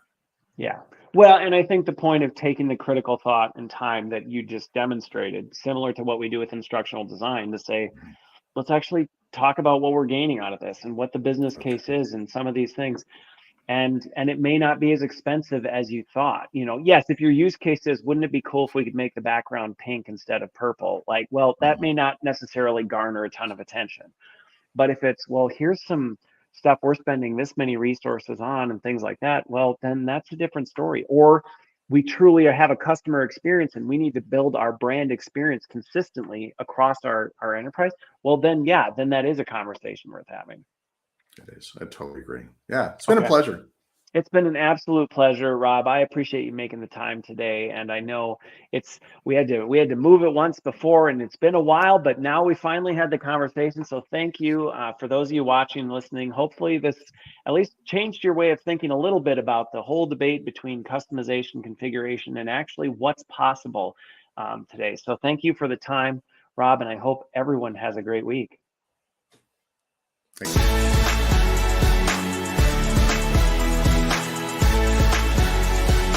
Yeah. Well, and I think the point of taking the critical thought and time that you just demonstrated, similar to what we do with instructional design, to say, let's actually talk about what we're gaining out of this and what the business case is and some of these things. And it may not be as expensive as you thought. Yes, if your use case is, wouldn't it be cool if we could make the background pink instead of purple? Like, well, that may not necessarily garner a ton of attention. But if it's, well, here's some stuff we're spending this many resources on and things like that, well, then that's a different story. Or we truly have a customer experience and we need to build our brand experience consistently across our enterprise. Well, then, yeah, then that is a conversation worth having. It is. I totally agree. Yeah, it's been a pleasure. It's been an absolute pleasure, Rob. I appreciate you making the time today. And I know we had to move it once before, and it's been a while, but now we finally had the conversation. So thank you for those of you watching, listening. Hopefully this at least changed your way of thinking a little bit about the whole debate between customization, configuration, and actually what's possible today. So thank you for the time, Rob, and I hope everyone has a great week. Thank you.